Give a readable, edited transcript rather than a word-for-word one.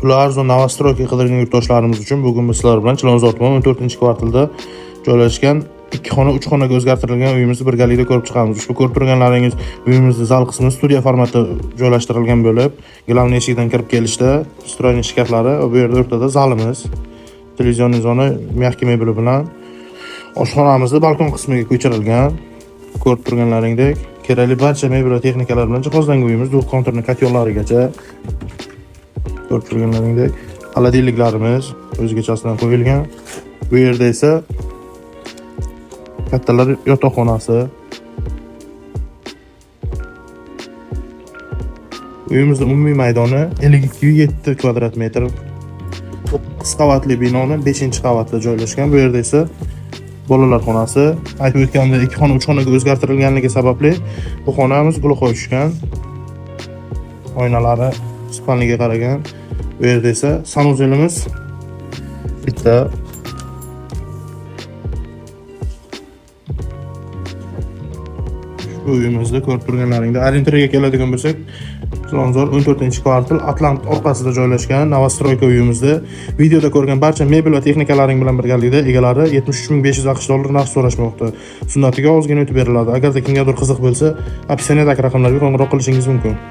Puli arzon novostroyka qidirgan yurtdoshlarimiz uchun bugun biz sizlar bilan Chilonzor tumani 14-kvartalda joylashgan 2 xona 3 xonaga o'zgartirilgan uyimizni birgalikda ko'rib chiqamiz. Ushbu ko'rib turganlaringiz uyimizning zal qismi studiya formatida joylashtirilgan bo'lib, glavniy eshikdan kirib kelishda stroyniy shkaflari va bu yerda o'rtada zalimiz, televizion zona, mягкий mebeli bilan oshxonamizni balkon qismiga ko'chirilgan. Ko'rib turganlaringdek kerakli barcha mebel va texnikalar bilan jihozlangan uyimiz dual konturli katyollarigacha. Ko'rib turganlaringdek xolodilniklarimiz o'zgachasidan qo'yilgan. Bu yerda esa kattalar yotoqxonasi. Uyimizning umumiy maydoni 52,7 kvadrat metr. 9 qavatli binoni 5-qavatda joylashgan. Bu yerda esa bolalar xonasi. Aytib o'tgandek 2 xona 3 xonaga o'zgartirilganligi sababli bu xonamiz gluxoy tushgan. Oynalari spalniga qaragan. Bu yerda esa sanuzelimiz bitta. Bu uyimizda ko'rib turganlaringda orienteriga keladigan bo'lsak, Chilonzor 14-kvartal Atlant orqasida joylashgan novostroyka uyimizda videoda ko'rgan barcha mebel va texnikalaring bilan birgalikda egalari 73.500 AQSh dollari narx so'rashmoqda. Sunnatiga ozgina o'tib beriladi. Agarda kimgadir qiziq bo'lsa, opsiyadagi raqamlarga qo'ng'iroq qilishingiz mumkin.